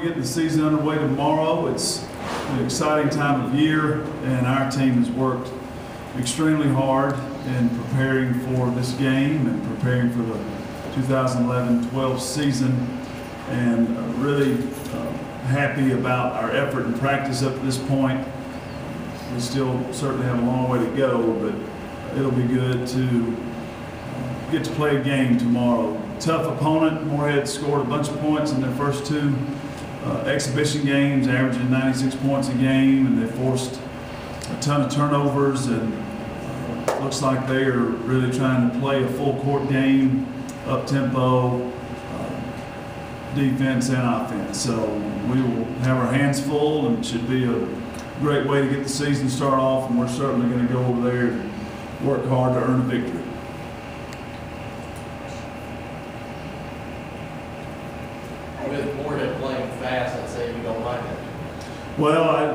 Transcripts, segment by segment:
get the season underway tomorrow. It's an exciting time of year, and our team has worked extremely hard in preparing for this game and preparing for the 2011-12 season, and really happy about our effort and practice up to this point. We still certainly have a long way to go, but it'll be good to get to play a game tomorrow. Tough opponent. Morehead scored a bunch of points in their first two exhibition games, averaging 96 points a game, and they forced a ton of turnovers, and looks like they are really trying to play a full court game, up-tempo, defense and offense. So we will have our hands full, and it should be a great way to get the season started off, and we're certainly going to go over there and work hard to earn a victory. With Morehead playing fast, I'd say you don't mind it. Well, I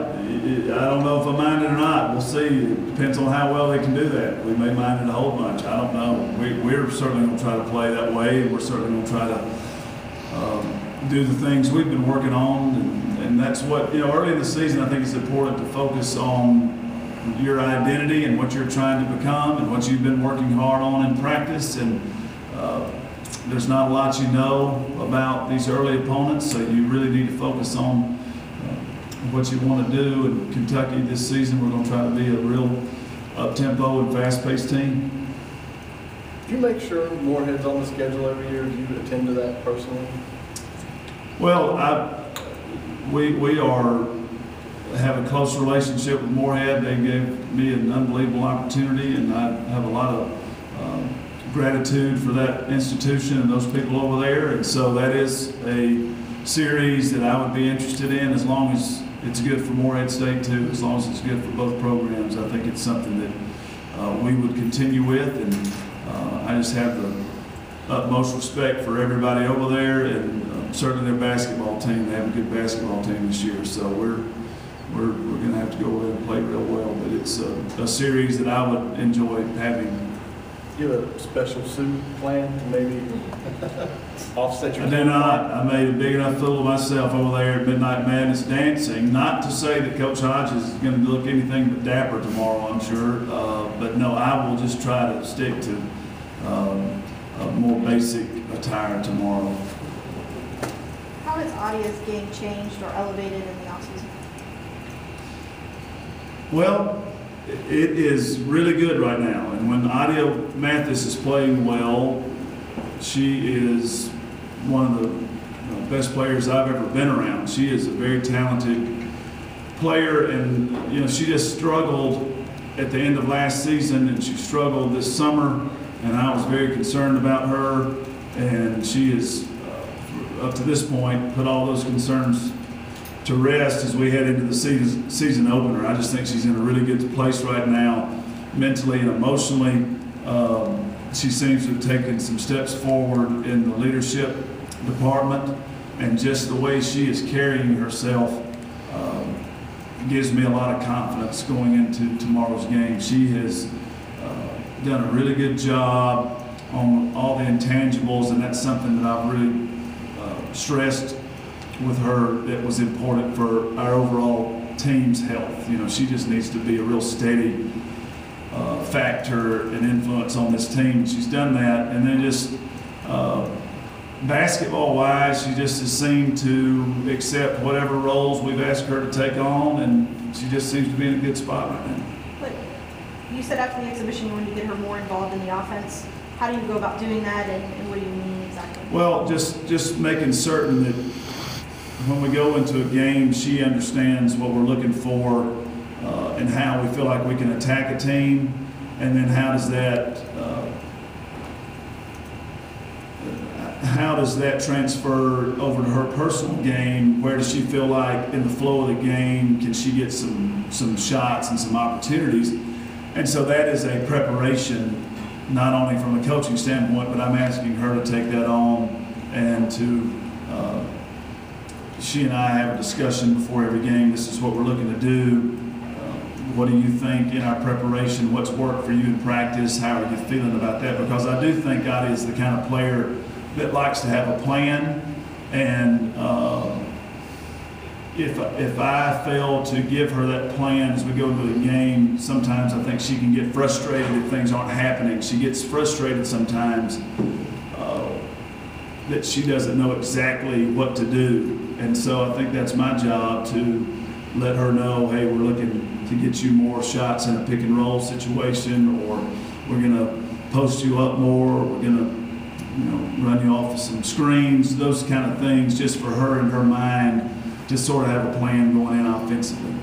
don't know if I mind it or not. We'll see. It depends on how well they can do that. We may mind it a whole bunch. I don't know. We're certainly going to try to play that way, and we're certainly going to try to do the things we've been working on, and that's what, early in the season I think it's important to focus on your identity and what you're trying to become and what you've been working hard on in practice. And there's not a lot about these early opponents, so you really need to focus on what you want to do. In Kentucky this season, we're going to try to be a real up-tempo and fast-paced team. Do you make sure Morehead's on the schedule every year? Do you attend to that personally? Well, we have a close relationship with Morehead. They gave me an unbelievable opportunity, and I have a lot of gratitude for that institution and those people over there. And so that is a series that I would be interested in, as long as it's good for Morehead State too, as long as it's good for both programs. I think it's something that we would continue with, and I just have the utmost respect for everybody over there, and certainly their basketball team. They have a good basketball team this year, so we're going to have to go over there and play real well. But it's a series that I would enjoy having. Do you have a special suit plan to maybe offset your? I do not. I made a big enough fool of myself over there at Midnight Madness dancing. Not to say that Coach Hodges is going to look anything but dapper tomorrow, I'm sure. But no, I will just try to stick to a more basic attire tomorrow. How has Adia's game changed or elevated in the offseason? Well, it is really good right now, and when Adia Mathis is playing well, she is one of the best players I've ever been around. She is a very talented player, and she just struggled at the end of last season, and she struggled this summer, and I was very concerned about her, and she is up to this point put all those concerns to rest as we head into the season opener. I just think she's in a really good place right now, mentally and emotionally. She seems to have taken some steps forward in the leadership department, and just the way she is carrying herself gives me a lot of confidence going into tomorrow's game. She has done a really good job on all the intangibles, and that's something that I've really stressed with her that was important for our overall team's health. She just needs to be a real steady factor and influence on this team. She's done that, and then just basketball-wise, she just has seemed to accept whatever roles we've asked her to take on, and she just seems to be in a good spot right now. But you said after the exhibition you wanted to get her more involved in the offense. How do you go about doing that, and what do you mean exactly? Well, just making certain that when we go into a game, she understands what we're looking for and how we feel like we can attack a team, and then how does that transfer over to her personal game? Where does she feel like in the flow of the game can she get some shots and some opportunities? And so that is a preparation, not only from a coaching standpoint, but I'm asking her to take that on, and to she and I have a discussion before every game. This is what we're looking to do. What do you think in our preparation? What's worked for you in practice? How are you feeling about that? Because I do think Adia is the kind of player that likes to have a plan, and if I fail to give her that plan as we go into the game, sometimes I think she can get frustrated if things aren't happening. She gets frustrated sometimes that she doesn't know exactly what to do. And so I think that's my job to let her know, hey, we're looking to get you more shots in a pick and roll situation, or we're going to post you up more, or we're going to run you off of some screens, those kind of things, just for her in her mind to sort of have a plan going in offensively.